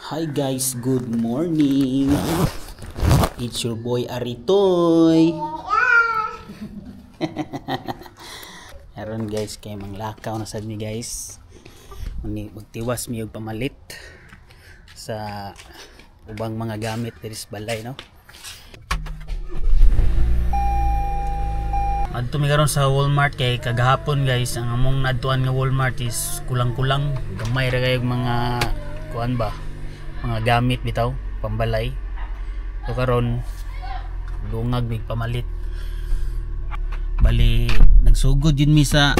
Hi guys, good morning. It's your boy Aritoy. Aron guys, kay manglakaw na sad mi guys. Magtiwas mi og pamalit sa ubang mga gamit diri sa balay, no. Adto mi karon sa Walmart kay kagahapon guys, ang among nadtuan nga Walmart is kulang-kulang, gamay ra kay mga kuan ba, mga gamit bitaw pambalay. So karon lungag mig pamalit, bali nagsugod yun mi sa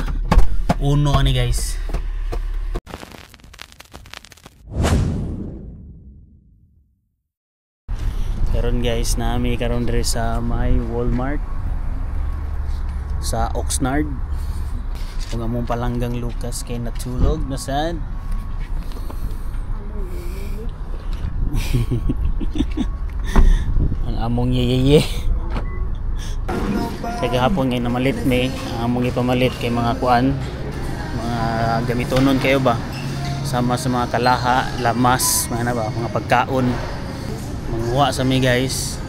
uno ani guys. Karon guys, nami karon diri sa may Walmart sa Oxnard. Kung among palanggang Lucas kay natulog na sad. Ang among yeyeye. Kaya kahapon ngayon namalit may among ipamalit kay mga kuan, mga gamitonon kayo ba, sama sa mga kalaha, lamas, mga ba, mga pagkaon, manguha sa mi guys.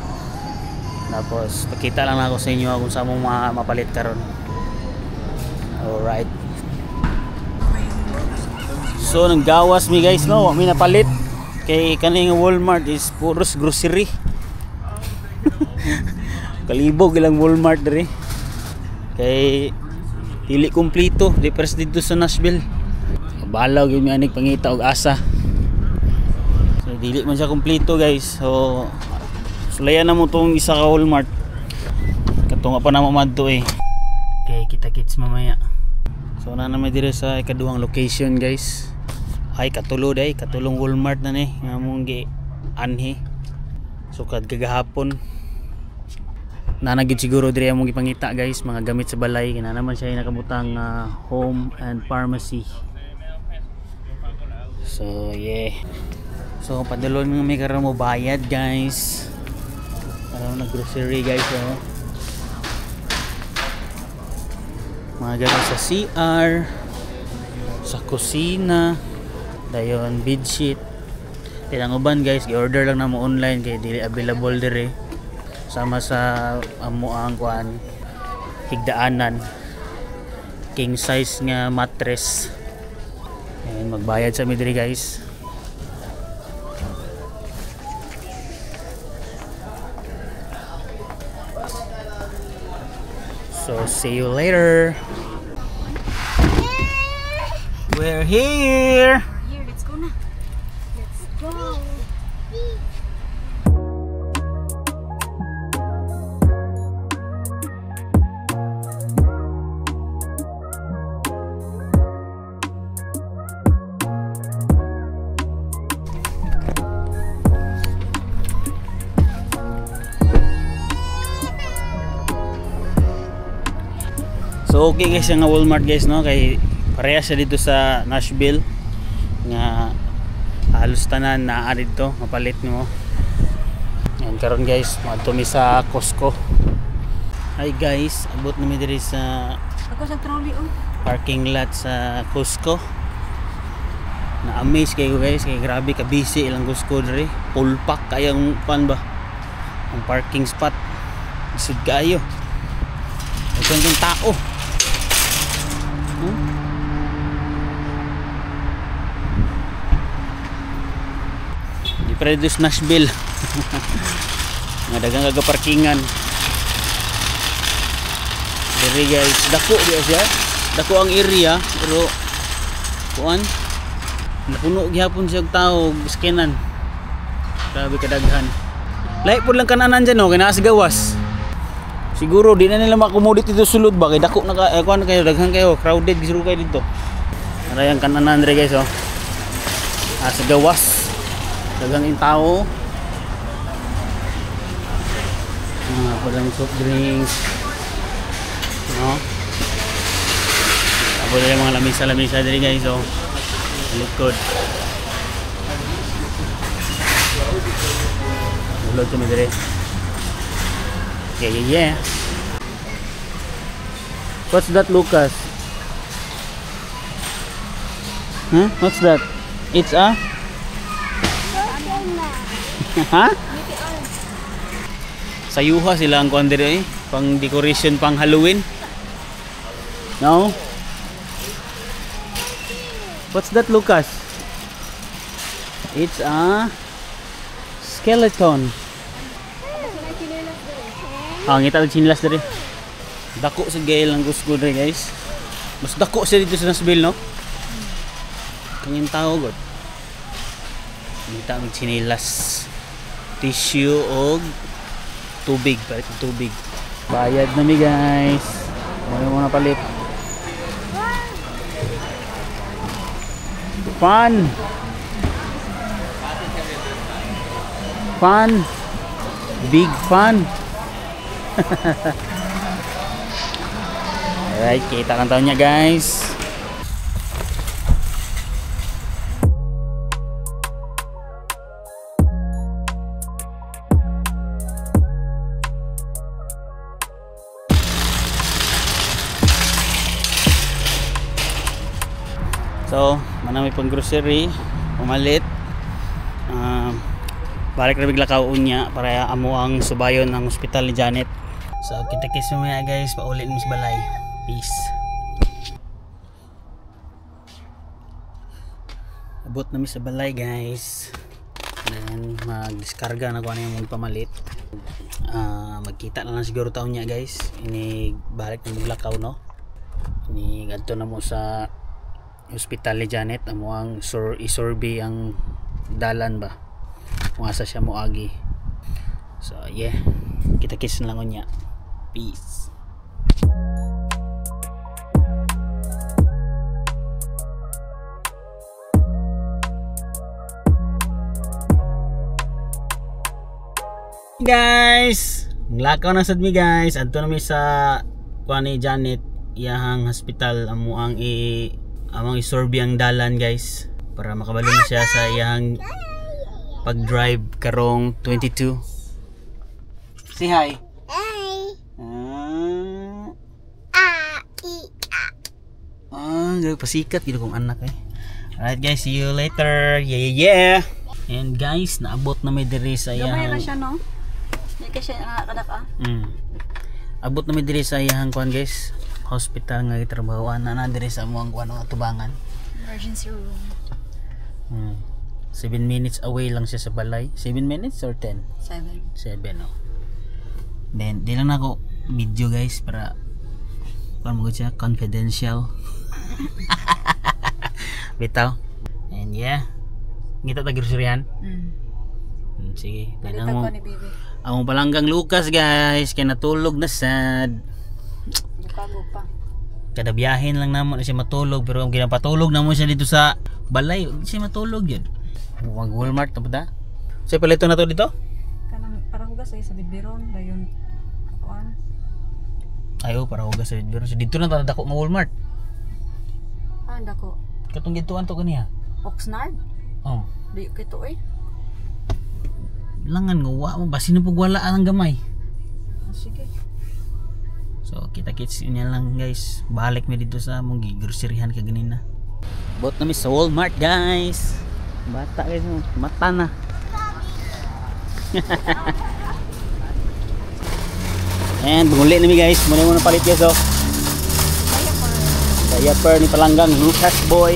Tapos pakita lang ako sa inyo kung saan mong mapalit karon. Alright, so nang gawas mi guys, no, mi napalit kay kaning Walmart is puros grocery. Kalibog ilang Walmart diri kay dili kumplito, di pres dito sa Nashville. Balaw gyud mi anig pangita og asa, so dili man siya kumplito guys. So sulayan na mo tong isa ka Walmart, katunga pa na mamadto eh. Okay, kita-kits mamaya. So na naman dire sa ikaduhang location guys. Ay katulo day, katulong Walmart na ni nga mong gi anhi. So kad kagahapon nanagid siguro dire among gipangita guys, mga gamit sa balay. Kina naman siya nakabutang home and pharmacy. So yeah, so padulon nga may karon mo bayad guys. Karon na grocery guys, oh. Mga gamit sa CR, sa kusina, dayon bedsheet. Ilang uban guys, i-order lang na mo online kay dili available dire. Sama sa amo ang kuan, higdaanan, king size nga mattress. Ayan, magbayad sa mi dire guys. So see you later. We're here. Let's go na. Let's go. So okay guys, nga Walmart guys, no, kay pareha siya dito sa Nashville nga halos tanan naa dito mapalit mo. Yan karon guys, madto mi sa Costco. Hi guys, abot na mi diri sa Ako sa trolley parking lot sa Costco. Na-amaze kayo guys, kay grabe ka busy ilang Costco diri. Full pack kayang pan ba ang parking spot. Isud kayo. Ito yung tao. Di produce Nashville. Nga dagang kagaparkingan diri guys, dako dia siya, dako ang area, pero kuan napuno gihapon siya og tao, skinan. Grabe kadaghan. Lahi pud lang kananan dyan, no, kay naa sa gawas. Siguro di na nila makomodit dito sulod ba, kay dako na kuan kayo, daghan kayo, crowded gisuro kayo dito. Arayang kananan diri guys, oh. Sa gawas daghang in tao. Walang soft drinks, no? Ako na yung mga lamisa-lamisa diri guys, oh. Likod ulod kami diri. Yeah. What's that, Lucas? Huh? What's that? It's a Ha? Sayuha sila ang kuan diri pang decoration pang Halloween. No? What's that, Lucas? It's a skeleton. Ngita ang chinilas diri. Dako sa gayel ang gusto diri, guys. Mas dako sa dito sa Nashville, no? Kanyang tao god. Ngita ang chinilas. Tissue og tubig, palit ng tubig. Bayad na mi, guys. Muna palit. Fun. Fun. Big fun. Alright, kita kan tahu niya, guys. So, manami pang grocery, pumalit. Balik na bigla kaunya para amo ang subayon ng ospital ni Janet. So, kita-kis mo maya, guys, paulit mo sa balay. Peace. Abot namin sa balay, guys. Then mag-diskarga na kung ano yung pamalit. Magkita na lang siguro taon niya, guys. Ini balik na maglakaw, no? Ini ganito na mo sa hospital ni Janet. Amo ang isurvey ang dalan ba, kung asa siya mo agi. So yeah, kita kiss na lang niya. Peace. Guys, lakaw na sad mi, guys. Adto na mi sa kuan ni Janet iyahang hospital. Amo ang among isurvey ang dalan, guys, para makabalo na siya sa iyang pag-drive karong 22. Say hi. Pasikat gitu kong anak eh. Alright, guys, see you later. Yeah. And guys, naabot na may diri sa Gamay na siya, no? Hindi ka siya nakakadak, Abot na may diri sa iyahang kuan, guys, hospital nga gitrabahoan na diri sa amuang kuan tubangan. Emergency room. 7 minutes away lang siya sa balay. 7 minutes or 10? 7, oh. Then, di lang ako video, guys, para kuan mo siya, confidential. Bitaw. And yeah, ngita ta groceryan. Sige, Palita ko ni Bibi. Ang palanggang Lucas, guys, kay natulog na sad. Nagpago pa. Kada biyahin lang namo na siya matulog, pero ang ginapatulog namo siya dito sa balay, hindi siya matulog yun. Mag Walmart na ba? So palito na to dito? Kanang parang hugas ay sa Bidbiron dayon. Kuan. Ayo para hugas sa Bidbiron. So dito na ta dako nga Walmart. Dako. Katong gituan to kaniya. Oxnard? Oh. Di kito eh. Langan nga wa mo basin pag wala ang gamay. Sige. So kita-kits niya lang, guys. Balik mi dito sa among gigroceryhan ka ganina. Bot na mi sa Walmart, guys. Bata, guys, mata na. And bumuli na mi, guys. Muna palit, guys, oh. Diaper ni palanggang Lucas boy.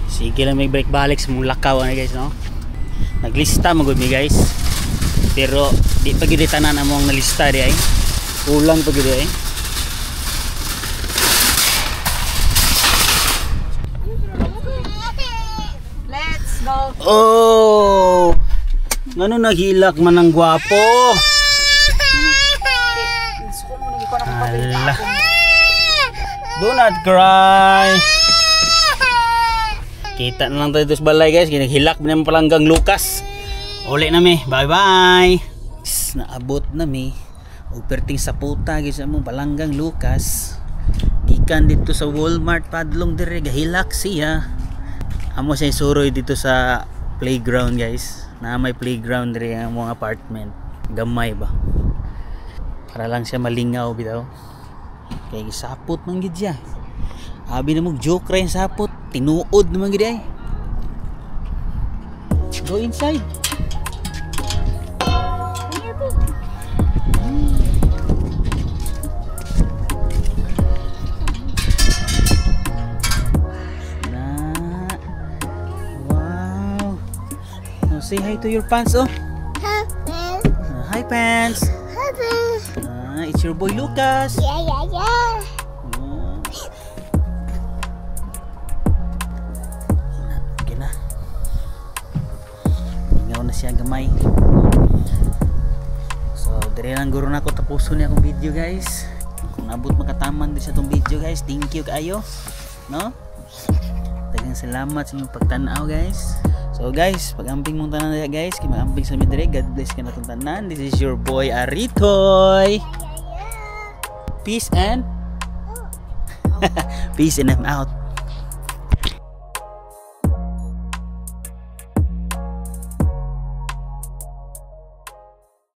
Sige lang may break balik sa mong lakaw, guys, no? Naglista magud mi, guys, pero di pa gid tanan among nalista di ay ulang pa gid ay. Let's go. Oh, ngano naghilak man ang gwapo. Allah, do not cry. Kita na lang tayo sa balay, guys. Ginaghilak na naman palanggang Lucas. Uli na mi. Bye bye. Naabot na mi. Uperting sa puta, guys, mo palanggang Lucas. Gikan dito sa Walmart padlong dire. Gahilak siya. Amo siya suroy dito sa playground, guys. Na may playground dire ang mga apartment. Gamay ba? Para lang siya malingaw bitaw. Kaya gisapot man gid siya. Abi na mo joke rin sapot. Tinuod naman gid ay. Go inside. Wow. Oh, say hi to your pants, oh. Hi, pants. It's your boy Lucas. Okay na. Ingaw na siya gamay. So, dire lang guro na ako tapuson niya akong video, guys. Kung nabot makataman din sa itong video, guys, thank you kayo. No? Daghang salamat sa inyong pagtanaw, guys. So guys, pag-amping mong tanan na guys, kay mag-amping sa midre. God bless ka na itong tanan. This is your boy Aritoy. Peace and peace and I'm out.